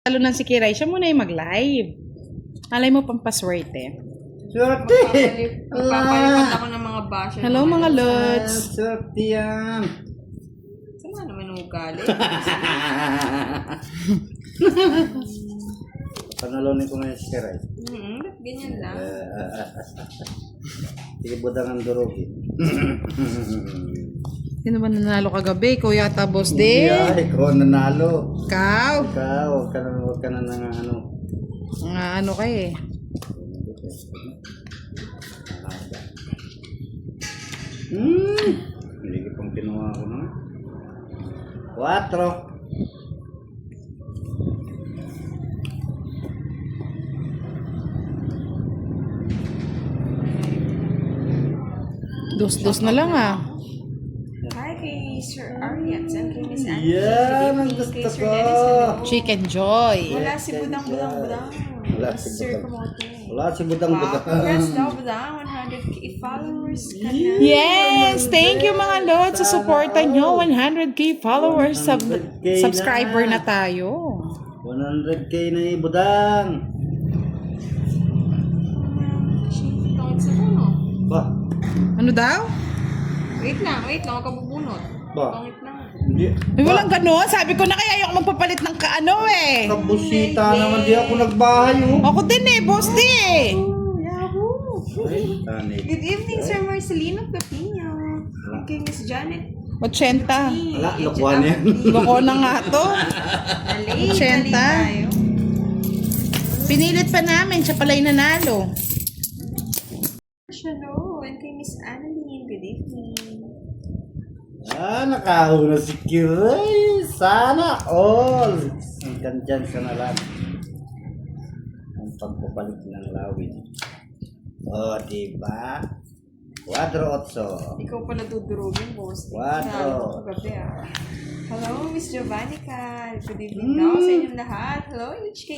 Lalo ng si Kiray, siya muna yung mag-live. Alay mo pampaswerte. Swerte! Magpapalipad ako ng mga basher. Hello mga lods. Swerte yan! Sama naman ang ugali. Panalonin ko ngayon si Kiray. Ganyan lang. Sige, budang ang durugin. Sino ba nanalo kagabi? Ikaw yata, boss Hindi din. ikaw ang nanalo. Ikaw. Ikaw, huwag ka na nang ano. Nga ano ka eh. Hindi ko pang kinuha ko na. 4. Dos-dos na lang ah. Hi kay Sir Ariat and kay Miss Anne. Yan ang gusto Kay Sir ko. Dennis, hello. Chicken Joy. Wala si Budang. Wala si Sir Budang. Kamote. Wala si Budang Wow, Budang. congrats daw Budang. 100k followers ka na. Yes! Thank you mga lods sa suporta nyo. 100k followers, 100K na. subscriber na tayo. 100k na Budang. Tungit sa puno. Ba? Ano daw? Wait lang. Huwag ka bubunot. Ba? Tungit lang. Hindi. Ay, walang ganun. Sabi ko na kaya ayoko magpapalit ng kaano eh. Kabusita naman, di ako nagbahay oh. Ako din eh, boss din eh. Yahoo! Tanig. Good evening, Sir Marcelino Pepino. Kay Miss Janet. 80. Wala, lokohan yan. Loko na nga to. Alay, 80. tayo. Pinilit pa namin, siya pala'y nanalo. Hello, and kay Miss Annalyn. Good evening. Nakahuna si Kiray. Sana all. Hanggang dyan ka na lang. Ang pagpapalik ng lawin. O, diba? 4-8. Ikaw pa nadudurugin, boss. Quadro. Nalo ko kagabi, ah. Hello, Miss Giovannica. Good evening daw sa inyong lahat. Hello, HK.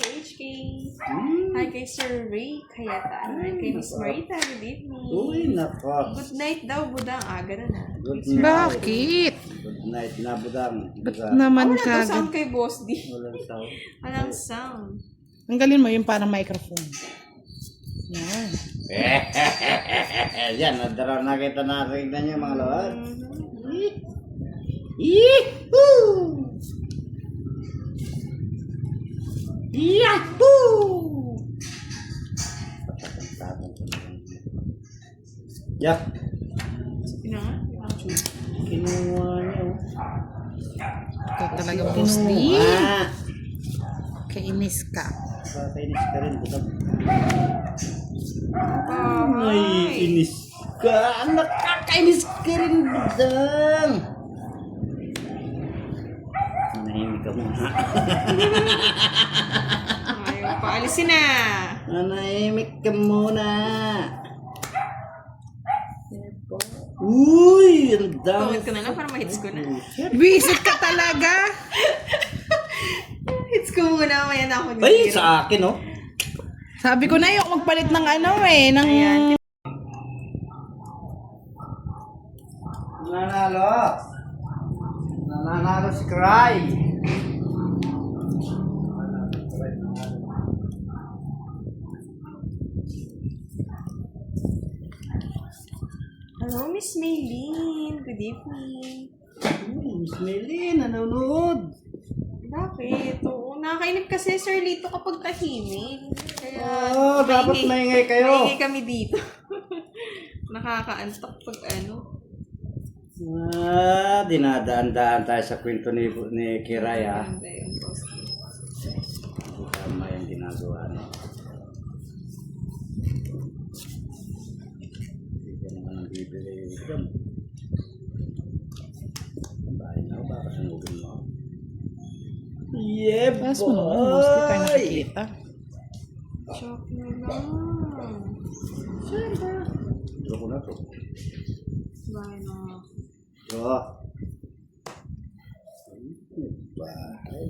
Hi kay Sir Ray Kayatan. Hi kay Miss Marita. Good evening. Uy, nako. Good night daw, Budang. Aga na na. Good night. Bakit? Good night na, Budang. Ba't Diba? naman Wala daw kagad? sound kay Boss D. Walang sound. Walang sound. Tanggalin mo yung parang microphone. Yan. Yan, nadara nakita natin na niyo mga lord. Yahoo! Yak, Sino nga? kinuha niyo. Ikaw talaga, boss D. Kinuha. Kainis ka. Kakainis ka rin, Budang. Oh, Ay, inis ka. Nakakainis ka rin, Budang. Nanahimik ka muna. ayaw pa. Alisin na. Nanahimik ka muna. Uy, ang dami. Tungit ko na lang para ma-hits ko na. Visit ka talaga. Hits ko muna. Maya na ako Ay, dito. sa akin, oh. Sabi ko na ayoko magpalit ng ano eh. Ng... Ayan. Nanalo. Nanalo si Cry. Hello, Miss Maylene. Good evening. Miss Melin, nanonood. Bakit? Oo, nakakainip kasi Sir Lito kapag tahimik. Kaya, Dapat maingay kayo. maingay kami dito. Nakakaantok pag ano. Dinadaan-daan tayo sa kwento ni Kiray, ah. Maganda yung post. Tama yung ginagawa niya. Hindi ka naman ang bibili yung isang. Bahay na, baka sunugin mo. Yeah, Taas mo naman, boss. Di tayo nakikita. Chok na lang. Draw ko na to. Bahay na. Draw. Bahay.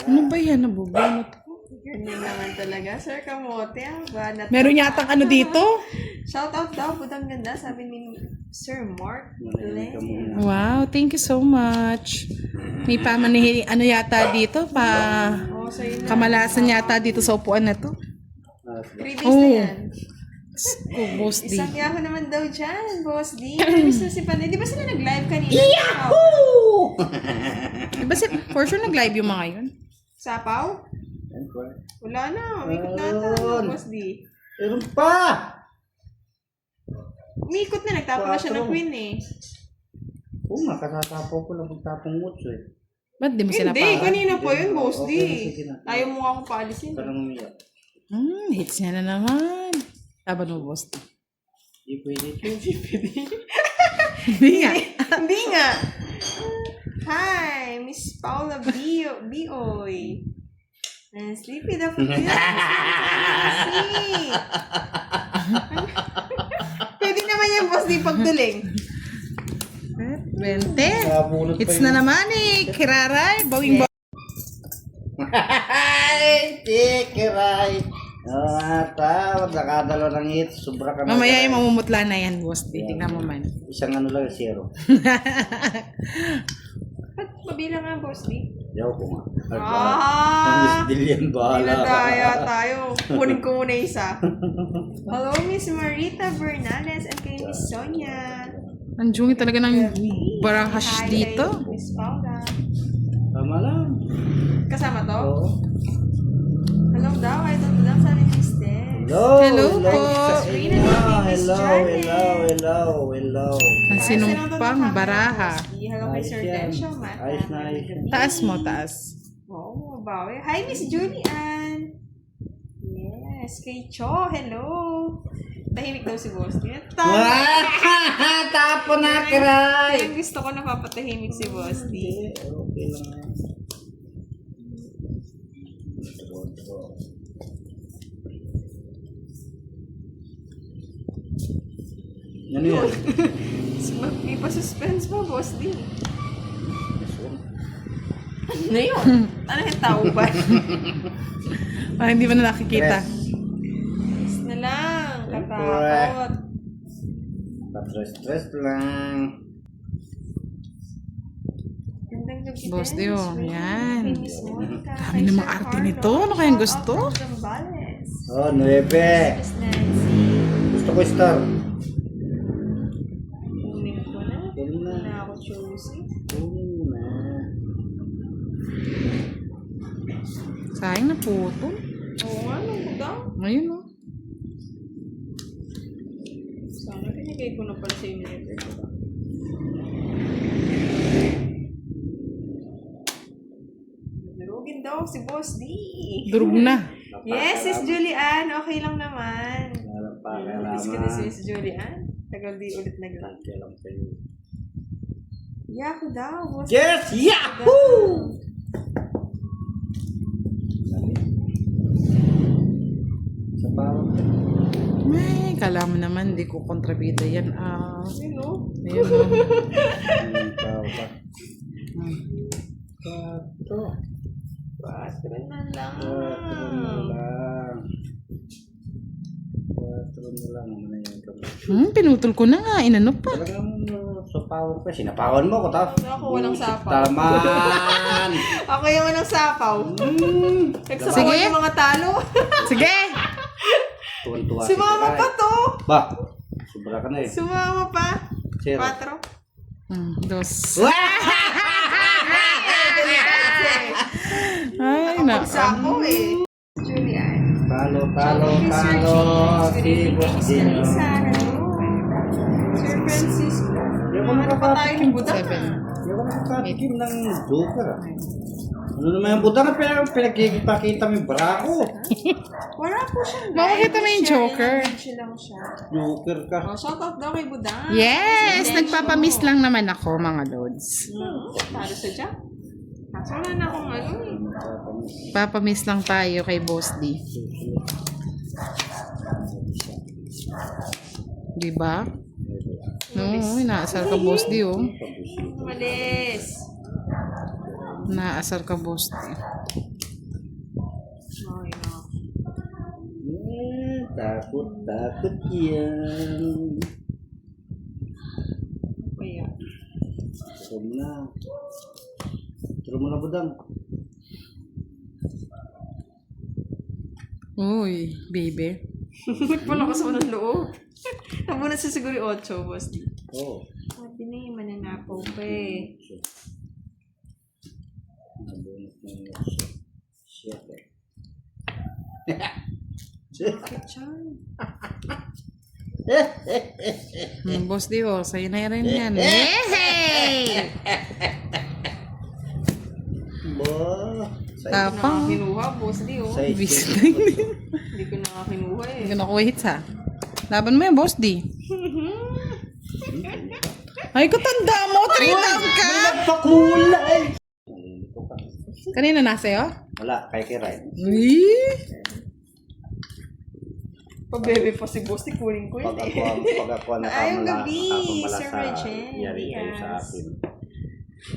Ano ba yan? Nabubunot ko. Ganyan naman talaga. Sir Kamote, ba? Meron yatang ano dito? Shoutout daw, budang ganda, sabi ni Sir Mark. Manahimik ka muna. Wow, thank you so much. May ano yata dito, Oh, sa'yo na. kamalasan yata dito sa upuan na to. 3 days na Oh. yan. Oh, Boss D. Isang yaho naman daw dyan, Boss D. Miss na si Panay. Di ba sila nag-live kanina? Yahoo! Diba for sure nag-live yung mga yun? Sapaw? Wala na. Umikot na ata, Ayun. Boss D. Meron pa! Umikot na. Nagtapon na siya ng 4. queen eh. Oo nga, kasatapaw ko lang magtapong mutso eh. Ba't di mo sila Hindi, pa? kanina po yun, Boss D. Okay, sige na. Ayaw mo nga akong paalisin. Parang umiyak. Hits niya na naman. Taban mo, Boss D. Hindi pwede. Hindi nga. Hindi nga. Hi, Miss Paula Bioy. And Sleepy the Fulfilled. Pwede naman yan, Boss D, pagduling. 20. Nabunot pa Hits yun. na naman eh. Kiraray. Bawing Ay, tikiray. Tawad, nakadalo ng hits. Sobra ka na. Mamaya yung mamumutla na yan, Boss D. Tingnan mo man. Isang ano lang, 0. Ba't mabilang nga, Boss D? Yaw ko nga. Ah! Miss Dillian, bahala. Iladaya tayo. Kunin ko muna isa. Hello, Miss Marita Bernales and kay Miss Sonia. Ang jungi talaga ng barahash Hi, dito. kay Miss Paula. Tama lang. Kasama to? Oo. Hello daw, I don't know sa ni Miss Des. Hello po. Sabrina David, Miss Janet. Hello. Ang sinumpang baraha. Hello kay Sir Densho, Mata. Ayos na, ayos na. Taas mo, taas. Oo, mabawi. Hi, Miss Julian. Yes, kay Cho, hello. Tahimik daw si Boss. Tapo na, kiray. Kaya gusto ko napapatahimik si Boss. Okay lang. Ano yan? May pa-suspense pa, Boss D. Ano yun? Ano yung tao ba? Ah, hindi mo na nakikita. Yes na lang. Katakot. Stress lang. Gandang gabi Boss din, Dio, Miss Ray. yan. Kay Miss Monica. Dami Kay namang Sir arte Carlo. nito. Ano kayang gusto? Shout out from Zambales. Oh, 9. Miss Nancy. Gusto ko star. Kunin ko na. Kunin na. Na ako choosy. Kunin mo na. Sayang na puto. Oo nga, nung daw. Ayun oh. Sana pinigay ko na pala sa inyo. Durugin daw si Boss D. Durog na. Yes, Sis Julian. Okay lang naman. Napakalaman. Miss ko na si Sis Julian. Tagal di ulit nag-lang. Kailan kayo? Yako daw, Boss. Yes! Yahoo! Sa parang. Ay, kala mo naman, di ko kontrabida yan. Sino? Ayun oh. Tao pa. Patro na lang. Patro na lang. Ano na yun kami. Pinutol ko na nga. Inano pa. Talagang sapawan pa. Sinapawan mo ko ta. Ako walang sapaw. Taman! Ako yung walang sapaw. Nagsapawan Sige. yung mga talo. Sige! Tuwan-tuwa. Sumama pa to. Ba? Sobra ka na eh. Sumama pa. 0. 4. Dos. Ay, na. Pagsako eh. Julian. Talo. Si Boss Dino. Lisa. Hello. Sir Francisco. Ano pa tayo ni Buddha? 7. Hindi ako nakakatikim ng Joker ah. Ano naman yung buta ka pinagkikipakita mo yung brako? Wala po siya. Makikita mo yung Joker. lang siya. Joker ka. Oh, shoutout daw kay Budang. Yes! Nagpapamiss lang naman ako, mga lods. Talo sa Jack. Kaso wala na akong ano eh. Papamiss lang tayo kay Boss D. Diba? No, inaasar ka, Boss D, oh. Malis. Naasar ka, Boss D. Okay na. Takot yan. Kaya. Huwag na. Turo mo na budang. Uy, baby. Ba't pala ka sa unang loob? Nabunot sa siguro 8, boss. Oo. Pwede na yung mananapaw pa eh. Nabunot na yung shit eh. Bakit yan? Boss di, oh. Sa'yo na rin yan. Yay! Ba? Tapang. Kinuha, boss. Di oh. Say, Bisting. Hindi ko na kinuha eh. Hindi ko nakuha hits, ha? Laban mo yan, boss di. Ay, katanda mo. 3 down ka. Nagpakulay! Kanina nasa'yo? Wala, kay Kiray. Uy. Pabebe pa si boss. Di kunin ko yun Pag eh. ako Ayong nakamala, gabi, nakakamala Sir sa Regine. yari kayo sa Yes. akin.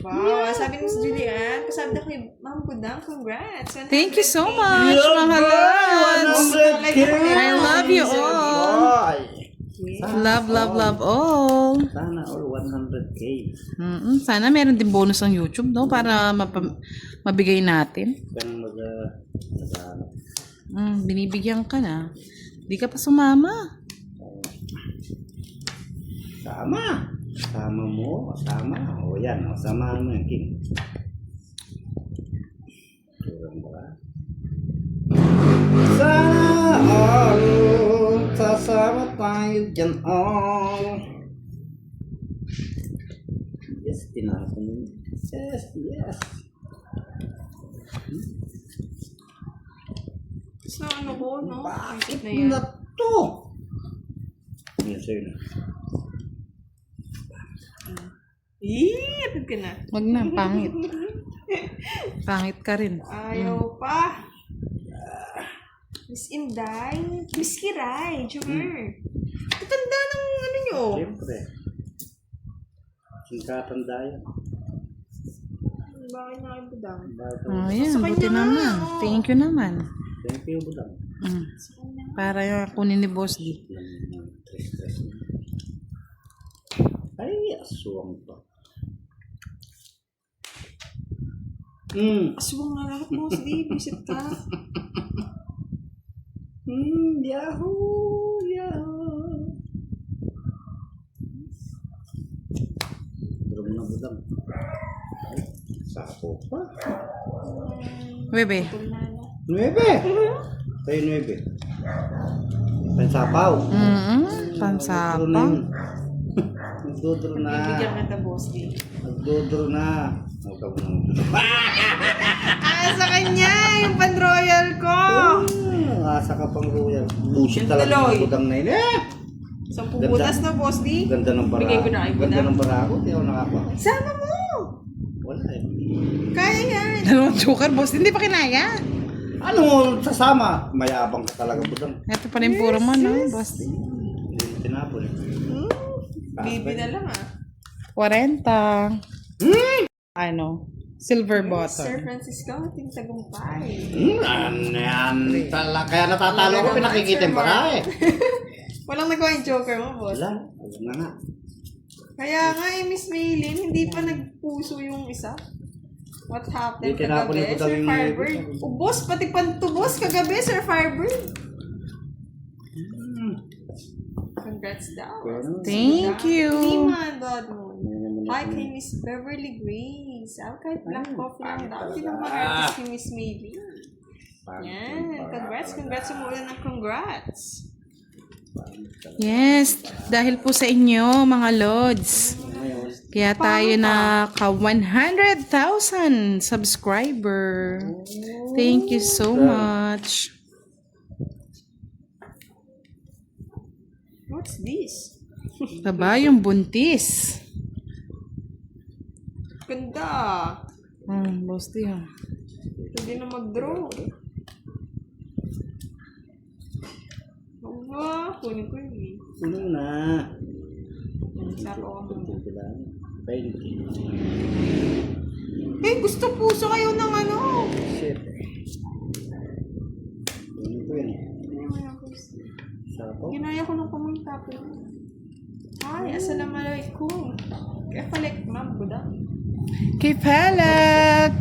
Wow, sabi ni Miss Julian, kasabi na kay Ma'am Budang, congrats. 100K. Thank you so much, mga lods. I love you all. Love, love, love all. Sana all 100K. Sana meron din bonus ang YouTube, no? Para mabigay natin. Ganun mag-ano. Binibigyan ka na. Di ka pa sumama. Sama. Sama mo. Sama. O yan. O, samahan mo yan, King. Turang ba? Sana all. Sasama tayo dyan all. Yes, tinapon yun. Yes, yes. So, ano ko, no? Bakit Isip na yan. na to? Yes, sir. Atid ka na. Wag na, pangit. Pangit ka rin. Ayaw pa. Miss Inday. Miss Kiray. Jumer. Tanda ng ano nyo. Siyempre. Singkatan dahil. Bakit na kayo Budang? Oh, yan. Sa kanya Buti nga, naman. oh. Thank you naman. Thank you, Budang. Para yung kunin ni Boss D. Ay, aswang pa. Aswang na lahat mo. Sige, visit ka. Yahoo! Yahoo! Pero na Budang. Ay, sapo pa. Bebe. Tulala. 9. Tayo 9. Pansapaw. Pansapa. Nagdodro na. Bibigyan kita, boss. Di. Nagdodro na. Sa kanya! Yung pan-royal ko! Asa ka pang royal. Bullshit Yung talaga tuloy. ng budang na yun eh. Sa puputas na, boss. Di. Ganda ng barako. Bigay ko na kay Ganda Budang. ng barako. Hindi ako nakakuha. Sama mo! Wala eh. Kaya yan! Dalawang joker, Boss. Hindi pa kinaya. Ano sasama? Mayabang ka talaga budang. Ito pa rin puro mo, no, Boss D. Hindi mo tinapon eh. Bibi na lang ah. 40. Ano? Silver Sir bottom. Francisco, ating tagumpay. Yan talaga. Kaya natatalo ko pinakikita yung bara eh. Walang nagawa yung joker mo, boss. Wala. Wala na nga. Kaya nga eh, Miss Maylin, hindi pa nagpuso yung isa. What happened Hindi, tinapon kagabi, niyo po daw Sir yung Firebird? Ubos, pati pantubos kagabi, Sir Firebird. Congrats daw. Thank you. Lima, Dodmon. Hi kay Miss Beverly Grace. Kahit black coffee lang daw. Pinamaratis si Miss Maylin. Yan. Congrats sa mula ng congrats. Yes, dahil po sa inyo, mga Lods. Kaya tayo na ka 100,000 subscriber. Thank you so much. What's this? Taba yung buntis. Ganda. Boss D. Hindi na mag-draw. Aba, kunin ko yun eh. Ano na? Sapo ako mo. Painting. Eh, gusto puso kayo ng ano. Shit. Ano ko yan? Sapo? Ginaya ko ng pumunta po. Ay, assalamualaikum. Kaya palik, ma'am, budak. Kay Palak.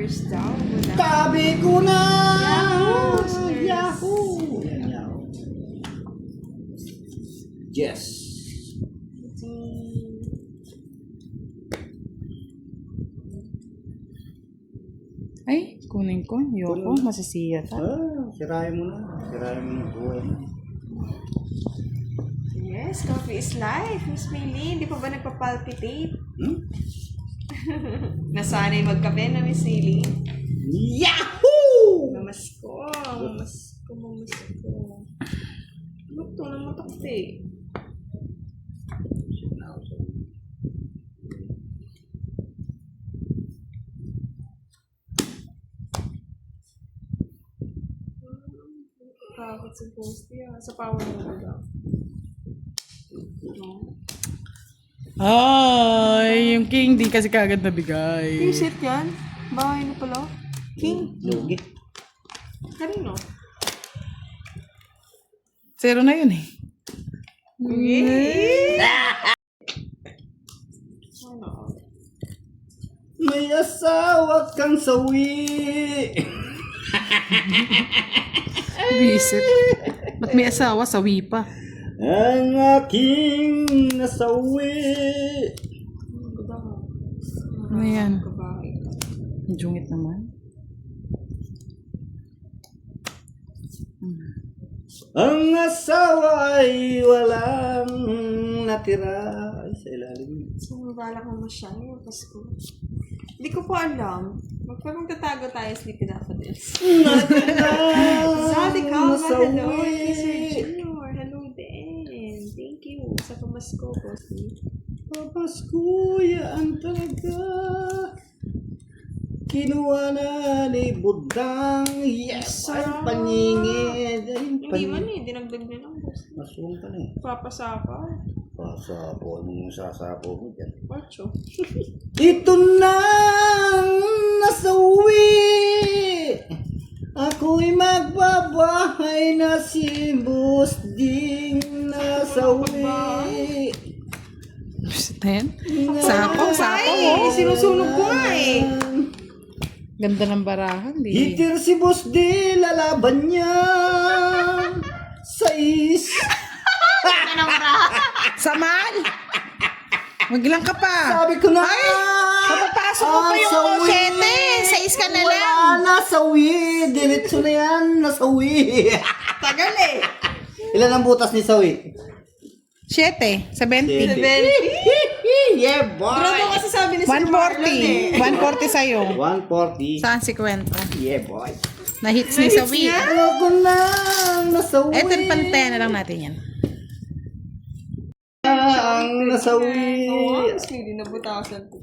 subscribers daw. Wala. Tabi ko na! Yahoo! Yahoo! Yan, Yahoo. Yes. Ay, kunin ko. Yoko, masisiya ta. Sirahin mo na. Sirahin mo na buhay mo. Yes, coffee is life. Miss Maylene, di pa ba nagpa-palpitate? Nasanay magkape na, Miss Maylene. Yahoo! Mamasko. Luto na matakti. Bakit sa post yan? Sa power mo daw. Ay, yung king di kasi kagad nabigay. Set yan? Bahay na pala? King? Lugi. Kanino? Zero na yun eh. Ano? May asawa kang sawi. Visit. Ba't may asawa? Sawi pa. Ang aking nasawi. Ano yan? Kabahay. Ang jungit naman. Ang asawa ay walang natira sa ilalim. So, balak naman siya yung Pasko. Hindi ko pa alam. Magparang tatago tayo sa Sleepy Daffodils. Zodiacal, hello. Sir Junior, hello din. Thank you sa pamasko ko. Papasko yan talaga. Kinuha na ni Budang. Yes! Ay, paningid. Ay, Hindi man eh, dinagdag na lang. Masung ka na eh. Papasapa. Pasapo. Anong sasapo mo dyan? Ocho. Ito na ang nasawi. Ako'y magbabahay na si Busding nasawi. Ayan. Sapaw, sapaw. Ay, sinusunog ko nga eh. Ganda ng barahan. Di. Hitir si Busdi, lalaban niya. Sais. Samal! Maglang ka pa. Sabi ko na. Mapapasok mo pa yung 7. 6 ka na lang. Wala, nasawi. Diretso na yan, nasawi. Tagal eh. Ilan ang butas ni Sawi? 7. 70. Yeah, Pero boy. ito kasi sabi ni Sir Marlon eh. 140 sa'yo. 140. Saan si Kwento? Yeah, boy. Na-hits ni Sawi. Ayoko na, nasawi. Eto, pantay na lang natin yan. Ang nasawi. Oo, mas hindi nabutasan ko.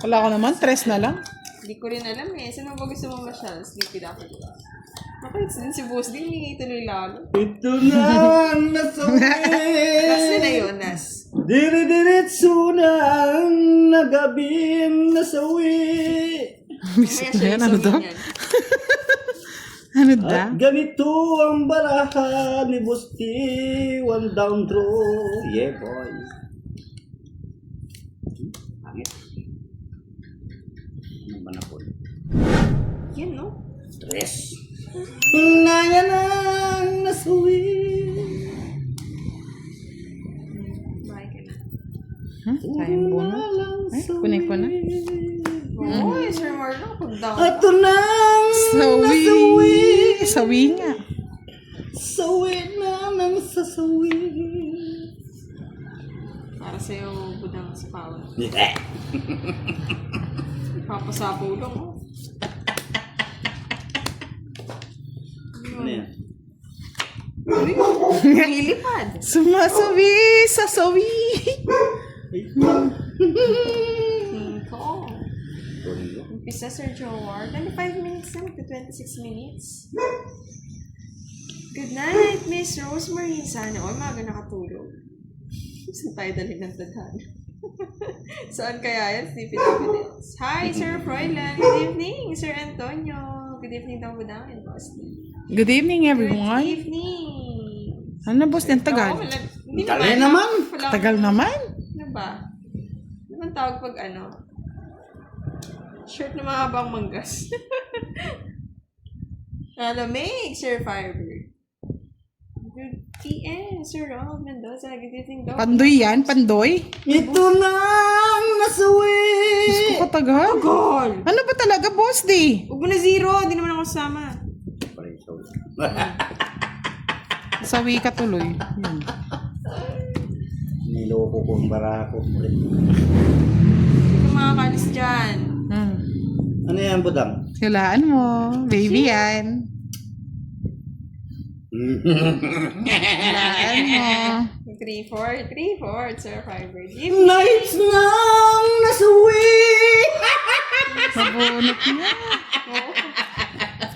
Wala ko naman, 3 na lang. Hindi ko rin alam eh. Sino ba gusto mong masyal? Sleepy Daffodils. Bakit din si Boss din, hindi tuloy lalo. Ito na ang nasawi. Nas na yun, Nas. Dire-diretso na ang nagabing nasawi. Visit na yan. Ano daw? Ano da? At ganito ang baraha ni Busti. One down throw. Yeah, boy. Pangit. Ano ba na po? Yan, no? Tres. Ngayon ang nasawi. Bye ka na. Sayang bono. Ay, kunin ko na. Oo, Sir Marlon, pag down. Ito na ang Sawi. nasawi. Sawi nga. Sawi na ng sasawi. Para sa'yo, budang sa power. Yeah. Papasabaw lang, oh. Ano yan? Nilipad. Sumasawi sa sawi. Ko. Umpisa, Sir Jowar. 25 minutes na, 26 minutes. Good night, Miss Rosemary. Sana all maga nakatulog. Saan tayo dalhin ng tadhana? Saan kaya yan? Sleepy Daffodils. Hi, Sir Froilan. Good evening, Sir Antonio. Good evening daw po namin, Boss. Good evening, Good everyone. evening. Ano na, boss? Yung tagal. Oo, hindi Dali naman. Wala- Tagal naman. Ano ba? Ano bang tawag pag ano? Shirt na mahabang manggas. Lamig, Sir Firebird. Good PM, Sir Rob Mendoza. Good evening daw. Pandoy yan, pandoy. Ito na ang nasawi. Diyos ko katagal. Gol! Ano ba talaga, boss di? Huwag mo na zero. Hindi naman ako kasama. Sawi ka tuloy. Yun. Niloko ko ang barako. Hindi ka makakalis dyan. Ano yan, budang? Hulaan mo. Baby yan. Hulaan mo. 3-4. 3-4, Sir Firebird. Nights nang nasawi. Mabunot niya.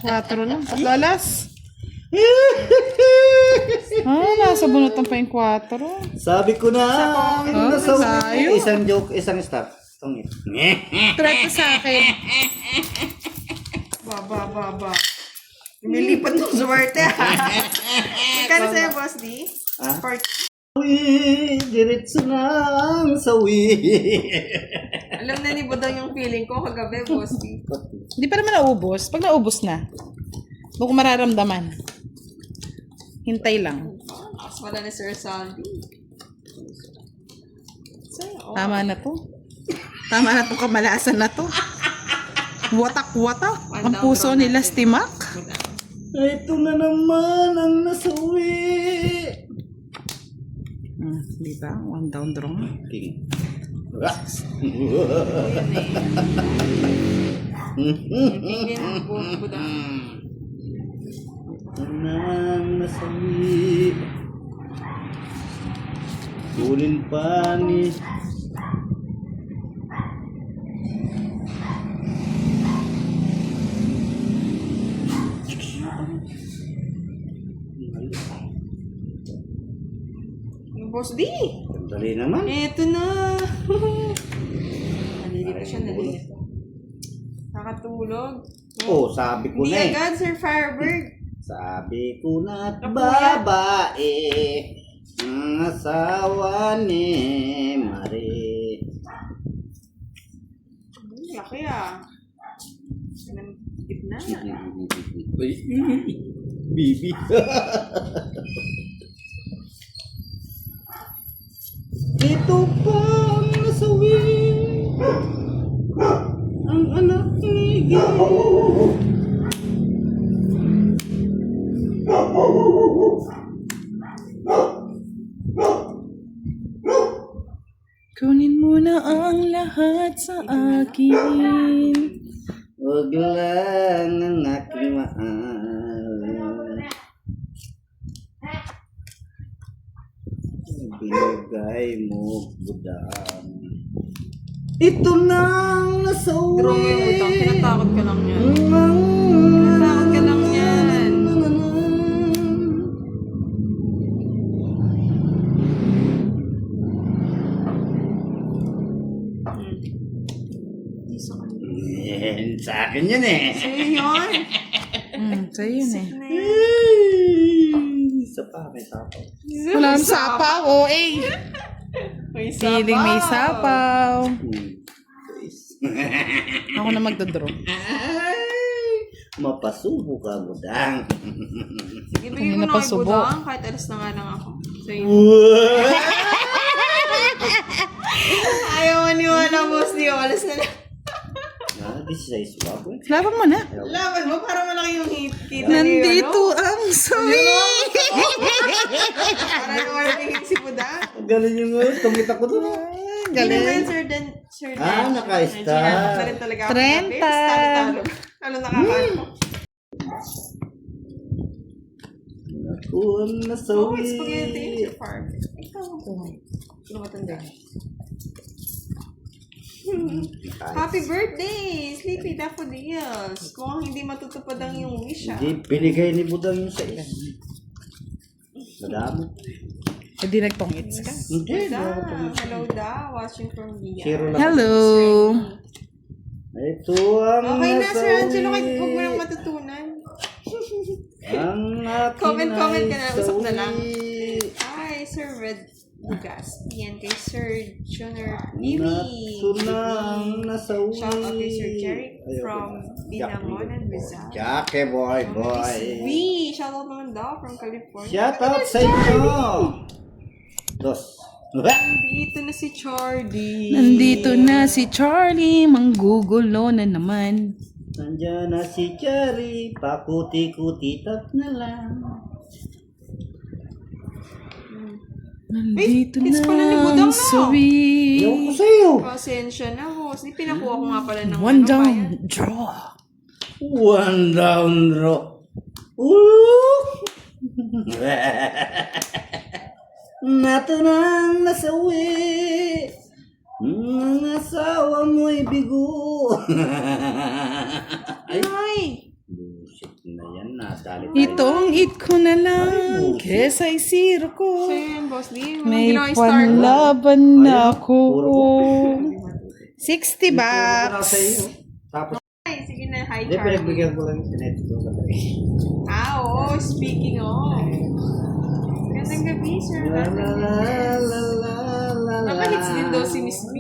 4 lang. 3 alas. Nasa bunutan pa yung 4. Sabi ko na, nasawi. sayo. Isang joke, isang start. Tungit. Threat sa akin. Ba. Lumilipat ng swerte, ha? Magkano sa'yo, Boss D? Ah? 40. Sawi, diretso ng sawi. Alam na ni Budang yung feeling ko kagabi, Boss D. Hindi pa naman naubos. Pag naubos na, doon ko mararamdaman. Hintay lang. Mas wala ni Sir Salvi. Sa'yo, Tama na to. Tama na tong kamalasan na to. Watak-watak. Ang puso nila stimak. Ito na naman ang nasawi. Di ba? 1 down draw. King. Tingin ang Budang. Ito na ang nasawi. Tulin pa ni... Boss D! Dali naman. Eto na! Nalilito siya, nalilito. Nakatulog. Oh, sabi ko Hindi na eh. agad, Sir Firebird. Sabi ko na Kapuyat. babae ang asawa ni Marie. Laki ah. Ganang gitna. Bibi. Ito pa ang nasawi ang anak ni Gil. Kunin mo na ang lahat sa akin. Huwag lang ang aking mahal. Binigay mo, budang. Ito nang nasawi. Draw mo yung utang. Tinatakot ka lang yan. Tinatakot ka lang yan. Sa akin yun eh. Sa'yo yun. Sa'yo yun eh. Isa pa, may sapaw. Wala nang sapaw. O eh. May Feeling may sapaw. Guys. Ako na magdodraw. Mapasubo ka, budang. Sige, bigay ko Kanina na pa kay subo. Budang. Kahit alas na nga lang ako. Sa'yo. Ayaw maniwala, Boss D. Alas na lang. This is a swab. Laban mo na. Laban mo, para malaki yung kita niyo. Nandito ang sawi. Para naman tingin si Budang. Galing yung tumita ko doon. Hindi naman, Sir Dan. Sir Dan. Ah, naka-star. Na rin talaga ako. 30. Talo-talo. Ano nakakano ko? Ako ang Oh, nasawi. spaghetti yung sa farm. Ikaw. Sino matanda? Happy birthday! Sleepy Daffodils! Kung hindi matutupad ang iyong wish, ah. Hindi, binigay ni Budang yung sa ilan. Madami. Hindi nagtong-its ka. Hindi, Hello da, watching from Via. Zero lang. Hello. Ito ang Okay na, Sir Angelo, kahit nasawi. huwag mo nang matutunan. Ang aking Comment ka na, usap na lang. nasawi. Hi, Sir Red. Legazpi. Yan kay Sir Junior TV. Natunang nasawi. Shout out kay Sir Jerry from Binangonan, Rizal. Jackie boy, boy. Miss V. Shout out naman daw from California. Shout out sa inyo. Dos. Nandito na si Charlie. Nandito na si Charlie, manggugulo na naman. Nandiyan na si Cherry, pakuti-kuti tap na lang. Nandito Wait, it's pala ni na Budang ang na. sawi. Ayaw ko sa'yo. Pasensya na, boss. Di pinakuha ko nga pala ng One ano, down, bayan. draw. One down draw. Uluk! Natunang nasawi. Ang asawa mo'y bigo. Ay, Ay! bullshit na yan. Nadali tayo. Itong eat ko na lang, kesa isiro ko. So yun, boss. Di, walang May ginawa yung star ko. panlaban na ako. Puro 60 Ako bucks. sa iyo. Tapos, Ay, sige na. Hi, hindi, Charlie. pinagbigyan ko lang yung sinet ko sa tabi. Oo. Speaking of. Magandang gabi, Sir. La la la la la la. Nakahits din daw si Miss B.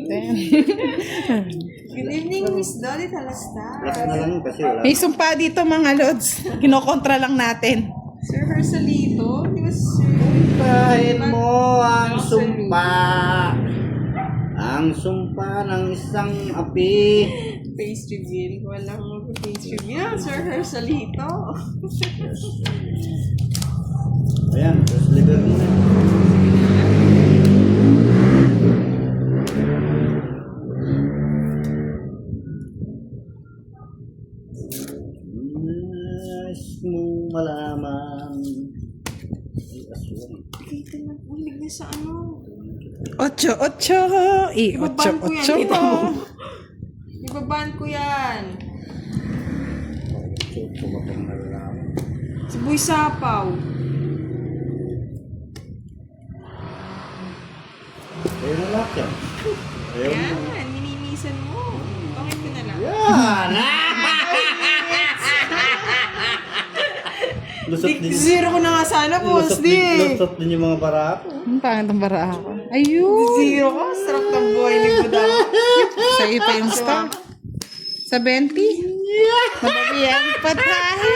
Good evening, Miss Dolly Talastar. Plus na lang kasi wala. May sumpa dito mga lods. Kinokontra lang natin. Sir Hersalito. Di ba, Sir? Kahit mo ang sumpa. Ang sumpa ng isang api. Face reveal. Walang face reveal. Sir Hersalito. Ayan, just liver mo na. Nais mong malaman. Ay, aswang. Dito na. Ulig na sa ano. 8-8. Ibaban ko yan. 8-8 Dito mo. mo. Ibaban ko yan. Ito ba pang nalalaman? Sibuy sapaw. Ayaw na lahat yan. Ayaw Yan. mo. Minimisan mo. Bakit ko na lang? Yan! Lusot din. Zero ko na nga sana, boss. Lusot din yung mga barako. Ang pangit ang bara ako. Ayun. Zero ko. Sarap ng buhay ni Budang. Sa iyo pa yung stock. Sa 20? Mababiyan pa tayo.